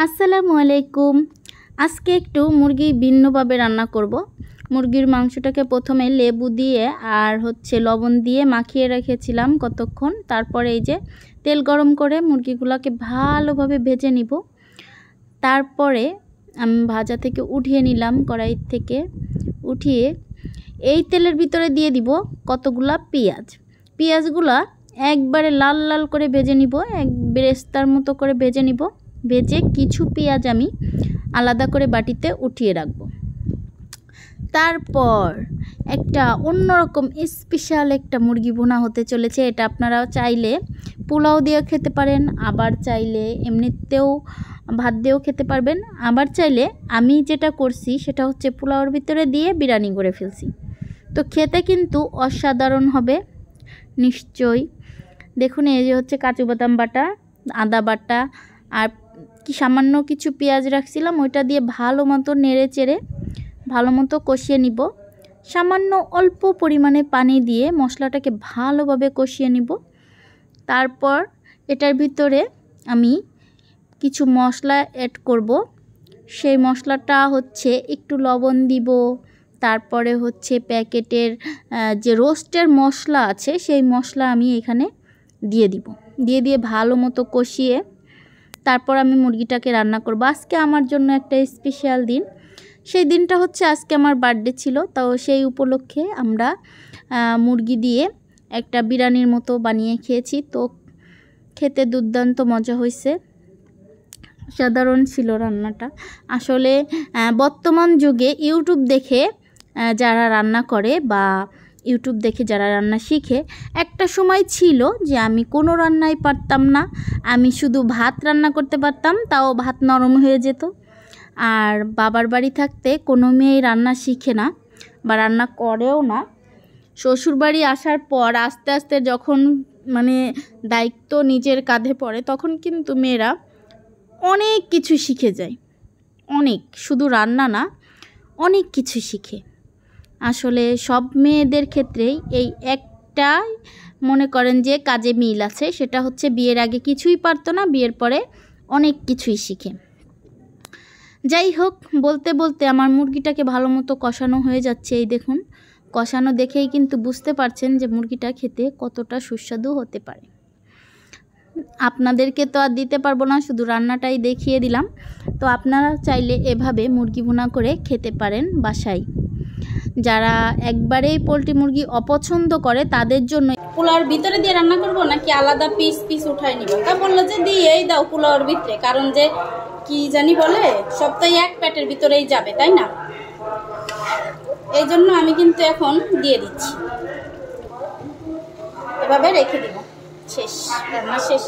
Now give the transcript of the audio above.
আসসালামু আলাইকুম। আজকে একটু মুরগি ভিন্নভাবে রান্না করব। মুরগির মাংসটাকে প্রথমে লেবু দিয়ে আর লবণ দিয়ে মাখিয়ে রেখেছিলাম কতক্ষণ। তারপরে এই যে তেল গরম করে মুরগিগুলোকে ভালোভাবে ভেজে নিব। তারপরে আমি ভাজা থেকে উঠিয়ে নিলাম, কড়াই থেকে উঠিয়ে এই তেলের ভিতরে দিয়ে দিব কতগুলা পেঁয়াজগুলা একবারে লাল লাল করে ভেজে নিব, এক বেরেস্তার মতো করে ভেজে নিব। ভেজে কিছু পেঁয়াজ আমি আলাদা করে বাটিতে উঠিয়ে রাখব। তারপর একটা অন্যরকম স্পেশাল একটা মুরগি ভুনা হতে চলেছে। এটা আপনারা চাইলে পোলাও দিয়েও খেতে পারেন, আবার চাইলে এমনিতেও ভাত দিয়েও খেতে পারবেন, আবার চাইলে আমি যেটা করছি সেটা পোলাওর ভিতরে দিয়ে বিরিয়ানি করে ফেলছি। তো খেতে কিন্তু অসাধারণ হবে নিশ্চয়ই। দেখুন এই যে কাজু বাদাম বাটা, আদা বাটা আর সামান্য কিছু পেঁয়াজ রাখছিলাম, ওইটা দিয়ে ভালো মতো নেড়ে চেড়ে ভালো মতো কষিয়ে নিব। সামান্য অল্প পরিমাণে পানি দিয়ে মশলাটাকে ভালোভাবে কষিয়ে নিব। তারপর এটার ভিতরে আমি কিছু মশলা অ্যাড করব। সেই মশলাটা একটু লবণ দিব, তারপরে প্যাকেটের যে রোস্টের মশলা আছে সেই মশলা আমি এখানে দিয়ে ভালো মতো কষিয়ে তারপর আমি মুরগিটাকে রান্না করব। আজকে আমার জন্য একটা স্পেশাল দিন। সেই দিনটা আজকে আমার বার্থডে ছিল, তাও সেই উপলক্ষে আমরা মুরগি দিয়ে একটা বিরিয়ানির মতো বানিয়ে খেয়েছি। তো খেতে দুর্দান্ত মজা হয়েছে, সাধারণ ছিল রান্নাটা। আসলে বর্তমান যুগে ইউটিউব দেখে যারা রান্না করে বা ইউটিউব দেখে যারা রান্না শিখে, একটা সময় ছিল যে আমি কোনো রান্নাই পারতাম না, আমি শুধু ভাত রান্না করতে পারতাম, তাও ভাত নরম হয়ে যেত। আর বাবার বাড়ি থাকতে কোনো মেয়ে রান্না শিখে না বা রান্না করেও না। শ্বশুরবাড়ি আসার পর আস্তে আস্তে যখন দায়িত্ব নিজের কাঁধে পড়ে, তখন কিন্তু মেয়েরা অনেক কিছু শিখে যায়। অনেক, শুধু রান্না না, অনেক কিছু শিখে। আসলে সব মেয়েদের ক্ষেত্রেই এই একটাই মনে করেন যে কাজে মিল আছে, সেটা বিয়ের আগে কিছুই পারতো না, বিয়ের পরে অনেক কিছুই শিখে। যাই হোক, বলতে বলতে আমার মুরগিটাকে ভালো মতো কষানো হয়ে যাচ্ছে। এই দেখুন, কষানো দেখেই কিন্তু বুঝতে পারছেন যে মুরগিটা খেতে কতটা সুস্বাদু হতে পারে। আপনাদেরকে তো আর দিতে পারবো না, শুধু রান্নাটাই দেখিয়ে দিলাম। তো আপনারা চাইলে এভাবে মুরগি ভুনা করে খেতে পারেন বাসায়। যারা একবারেই পোলট্রি মুরগি অপছন্দ করে তাদের জন্য। পোলাওর ভিতরে দিয়ে রান্না করব নাকি আলাদা পিস উঠাই নিব? তা বললো যে দিয়েই দাও পোলাওর ভিতরে, কারণ যে কি জানি বলে সপ্তাহে এক প্যাটের ভিতরেই যাবে, তাই না? এই জন্য আমি কিন্তু এখন দিয়ে দিচ্ছি, এভাবে রেখে দিব। শেষ, রান্না শেষ।